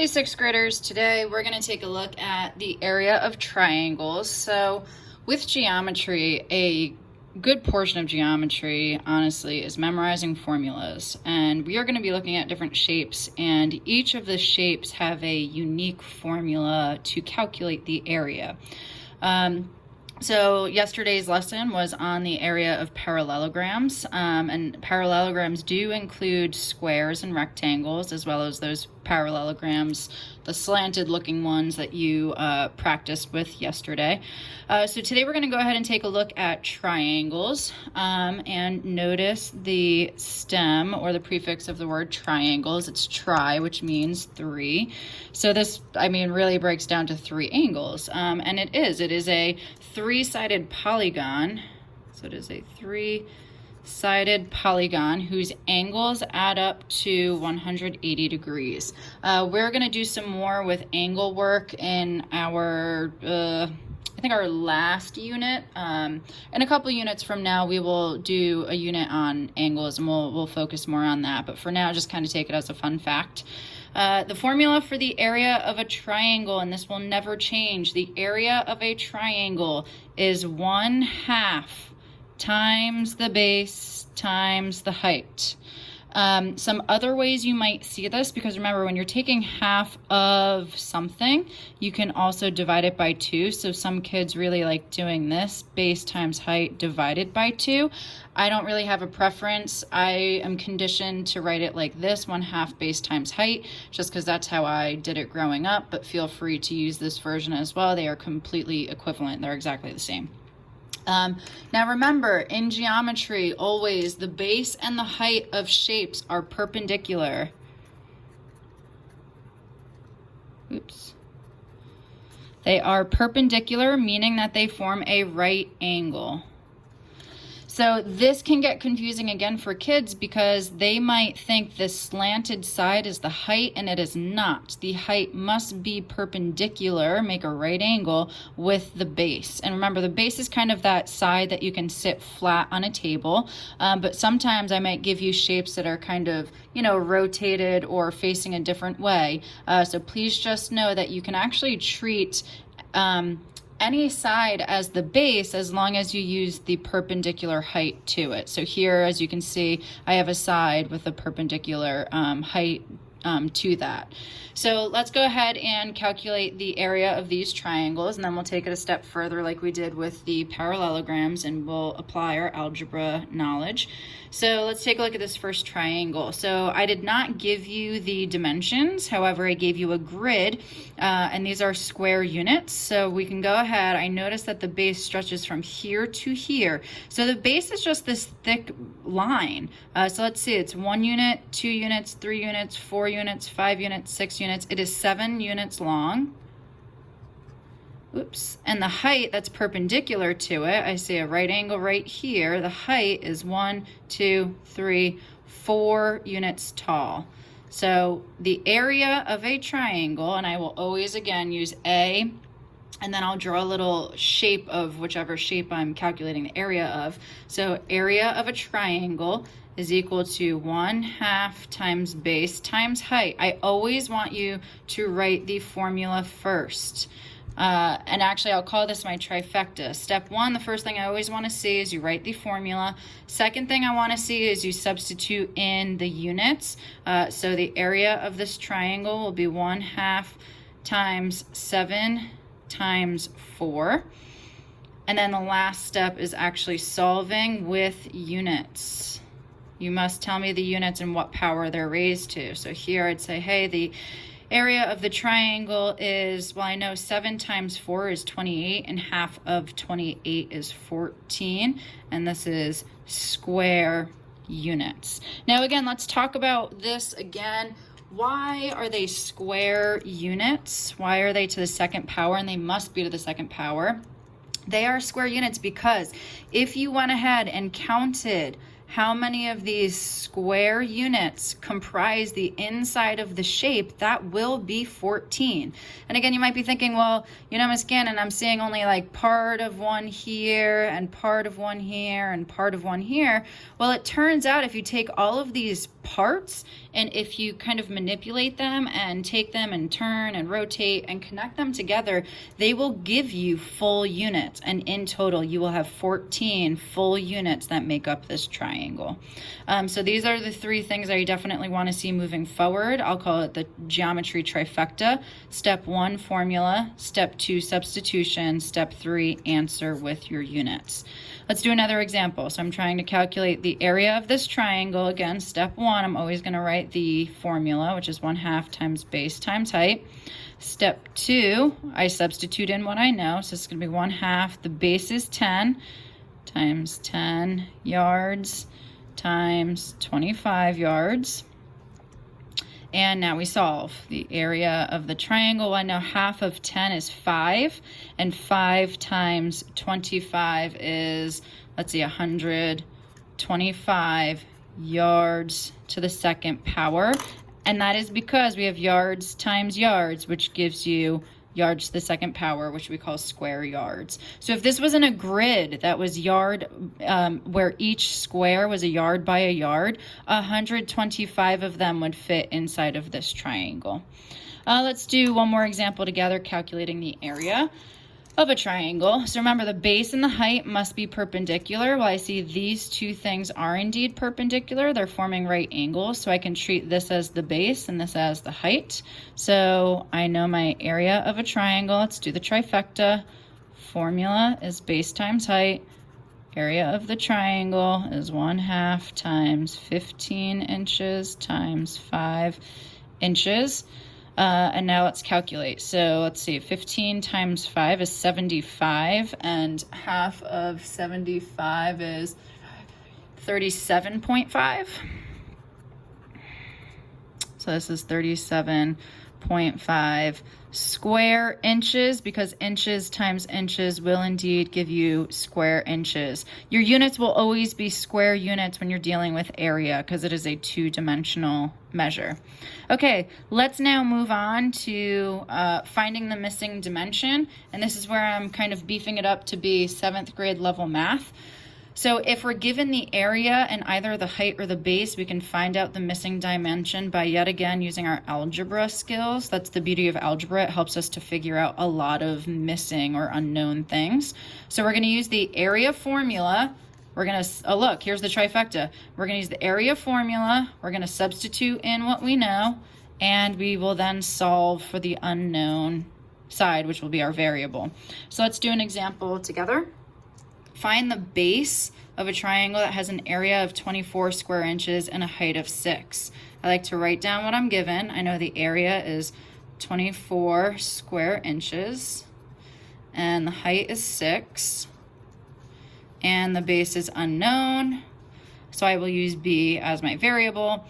Hey sixth graders, today we're going to take a look at the area of triangles. So with geometry, a good portion of geometry, honestly, is memorizing formulas. And we are going to be looking at different shapes, and each of the shapes have a unique formula to calculate the area. So yesterday's lesson was on the area of parallelograms, and parallelograms do include squares and rectangles, as well as those parallelograms, the slanted looking ones that you practiced with yesterday. So today we're going to go ahead and take a look at triangles, and notice the stem or the prefix of the word triangles. It's tri, which means three. So this, really breaks down to three angles, and it is a three-sided polygon. So it is a three-sided polygon whose angles add up to 180 degrees. We're going to do some more with angle work in our I think our last unit. In a couple units from now, we will do a unit on angles, and we'll focus more on that. But for now, just kind of take it as a fun fact. The formula for the area of a triangle, and this will never change, the area of a triangle is 1/2 times the base times the height. Some other ways you might see this, because remember, when you're taking half of something, you can also divide it by 2. So some kids really like doing this, base times height divided by 2. I don't really have a preference. I am conditioned to write it like this, 1/2 base times height, just because that's how I did it growing up, but feel free to use this version as well. They are completely equivalent. They're exactly the same. Now remember, in geometry, always the base and the height of shapes are perpendicular. Oops. They are perpendicular, meaning that they form a right angle. So this can get confusing again for kids, because they might think this slanted side is the height, and it is not. The height must be perpendicular, make a right angle with the base. And remember, the base is kind of that side that you can sit flat on a table, but sometimes I might give you shapes that are kind of, rotated or facing a different way. So please just know that you can actually treat any side as the base as long as you use the perpendicular height to it. So here, as you can see, I have a side with a perpendicular height to that. So let's go ahead and calculate the area of these triangles, and then we'll take it a step further like we did with the parallelograms, and we'll apply our algebra knowledge. So let's take a look at this first triangle. So I did not give you the dimensions, however, I gave you a grid, and these are square units. So we can go ahead. I noticed that the base stretches from here to here. So the base is just this thick line. So let's see, it's 1 unit, 2 units, 3 units, 4 units, 5 units, 6 units. It is 7 units long. Oops. And the height that's perpendicular to it, I see a right angle right here. The height is 1, 2, 3, 4 units tall. So the area of a triangle, and I will always again use A, and then I'll draw a little shape of whichever shape I'm calculating the area of. So area of a triangle is equal to 1/2 times base times height. I always want you to write the formula first. And actually, I'll call this my trifecta. Step 1, the first thing I always want to see is you write the formula. Second thing I want to see is you substitute in the units. So the area of this triangle will be 1/2 times 7 times 4. And then the last step is actually solving with units. You must tell me the units and what power they're raised to. So here I'd say, hey, the area of the triangle is, well, I know 7 times 4 is 28, and half of 28 is 14, and this is square units. Now again, let's talk about this again. Why are they square units? Why are they to the second power? And they must be to the second power. They are square units because if you went ahead and counted how many of these square units comprise the inside of the shape, that will be 14. And again, you might be thinking, well, Miss Gannon, I'm seeing only like part of one here and part of one here and part of one here. Well, it turns out if you take all of these parts and if you kind of manipulate them and take them and turn and rotate and connect them together, they will give you full units. And in total, you will have 14 full units that make up this triangle. So these are the three things that you definitely want to see moving forward. I'll call it the geometry trifecta. Step 1, formula. Step 2, substitution. Step 3, answer with your units. Let's do another example. So I'm trying to calculate the area of this triangle. Again, step 1, I'm always going to write the formula, which is 1/2 times base times height. Step 2, I substitute in what I know. So it's going to be 1/2. The base is 10 times 10 yards times 25 yards. And now we solve. The area of the triangle, I know 1/2 of 10 is 5, and 5 times 25 is, let's see, 125 yards to the second power. And that is because we have yards times yards, which gives you yards to the second power, which we call square yards. So if this was in a grid that was yard, where each square was a yard by a yard, 125 of them would fit inside of this triangle. Let's do one more example together, calculating the area of a triangle. So remember, the base and the height must be perpendicular. Well, I see these two things are indeed perpendicular. They're forming right angles, so I can treat this as the base and this as the height. So I know my area of a triangle. Let's do the trifecta. Formula is base times height. Area of the triangle is 1/2 times 15 inches times 5 inches. And now let's calculate. So let's see, 15 times 5 is 75, and 1/2 of 75 is 37.5. So this is 37.5 square inches, because inches times inches will indeed give you square inches. Your units will always be square units when you're dealing with area, because it is a two-dimensional measure. Okay, let's now move on to finding the missing dimension, and this is where I'm kind of beefing it up to be 7th grade level math. So if we're given the area and either the height or the base, we can find out the missing dimension by yet again using our algebra skills. That's the beauty of algebra. It helps us to figure out a lot of missing or unknown things. So we're going to use the area formula. We're going to, look, here's the trifecta. We're going to use the area formula. We're going to substitute in what we know, and we will then solve for the unknown side, which will be our variable. So let's do an example together. Find the base of a triangle that has an area of 24 square inches and a height of 6. I like to write down what I'm given. I know the area is 24 square inches and the height is 6, and the base is unknown, so I will use b as my variable.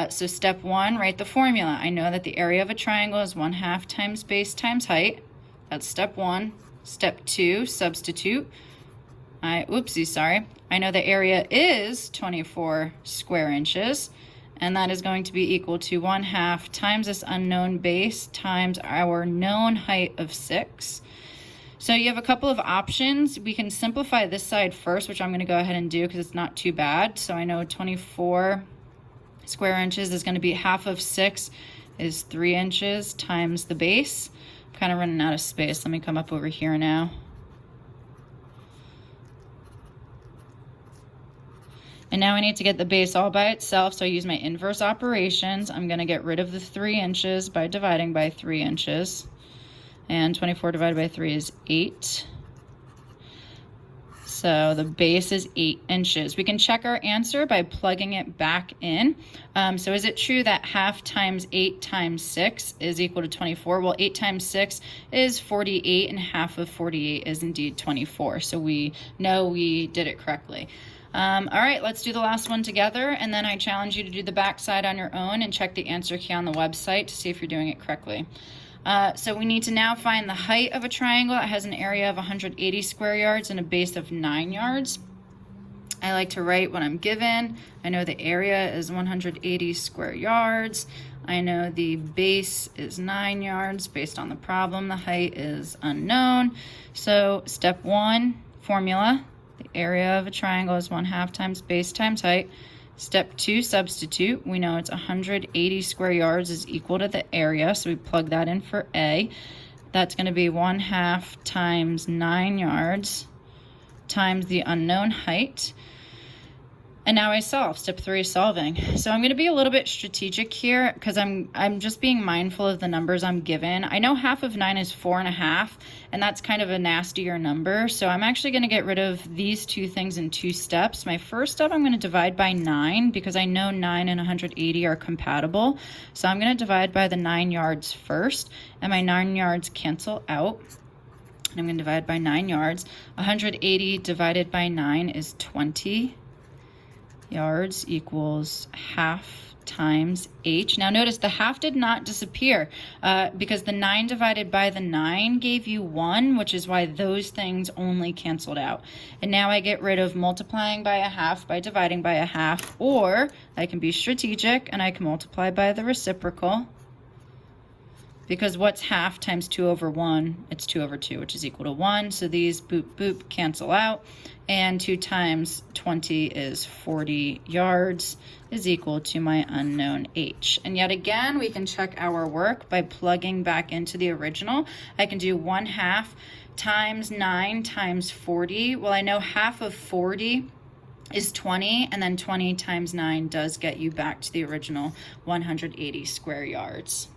So step 1, write the formula. I know that the area of a triangle is 1/2 times base times height. That's step 1. Step 2, substitute. I know the area is 24 square inches, and that is going to be equal to 1/2 times this unknown base times our known height of 6. So you have a couple of options. We can simplify this side first, which I'm going to go ahead and do because it's not too bad. So I know 24 square inches is going to be 1/2 of 6 is 3 inches times the base. I'm kind of running out of space. Let me come up over here now. And now I need to get the base all by itself, so I use my inverse operations. I'm going to get rid of the 3 inches by dividing by 3 inches. And 24 divided by 3 is 8. So the base is 8 inches. We can check our answer by plugging it back in. So is it true that 1/2 times 8 times 6 is equal to 24? Well, 8 times 6 is 48, and 1/2 of 48 is indeed 24. So we know we did it correctly. All right, let's do the last one together, and then I challenge you to do the back side on your own and check the answer key on the website to see if you're doing it correctly. So we need to now find the height of a triangle that has an area of 180 square yards and a base of 9 yards. I like to write what I'm given. I know the area is 180 square yards. I know the base is 9 yards based on the problem. The height is unknown. So step 1, formula. The area of a triangle is 1/2 times base times height. Step 2, substitute. We know it's 180 square yards is equal to the area, so we plug that in for A. That's going to be 1/2 times 9 yards times the unknown height. And now I solve. Step 3 is solving. So I'm going to be a little bit strategic here because I'm just being mindful of the numbers I'm given. I know 1/2 of 9 is 4.5, and that's kind of a nastier number. So I'm actually going to get rid of these two things in 2 steps. My first step, I'm going to divide by 9 because I know 9 and 180 are compatible. So I'm going to divide by the 9 yards first, and my 9 yards cancel out. And I'm going to divide by 9 yards. 180 divided by 9 is 20 yards equals 1/2 times h. Now notice the 1/2 did not disappear because the 9 divided by the 9 gave you 1, which is why those things only canceled out. And now I get rid of multiplying by 1/2 by dividing by 1/2, or I can be strategic and I can multiply by the reciprocal. Because what's 1/2 times 2 over 1? It's 2 over 2, which is equal to 1. So these boop, boop cancel out. And 2 times 20 is 40 yards is equal to my unknown h. And yet again, we can check our work by plugging back into the original. I can do 1/2 times 9 times 40. Well, I know 1/2 of 40 is 20, and then 20 times 9 does get you back to the original 180 square yards.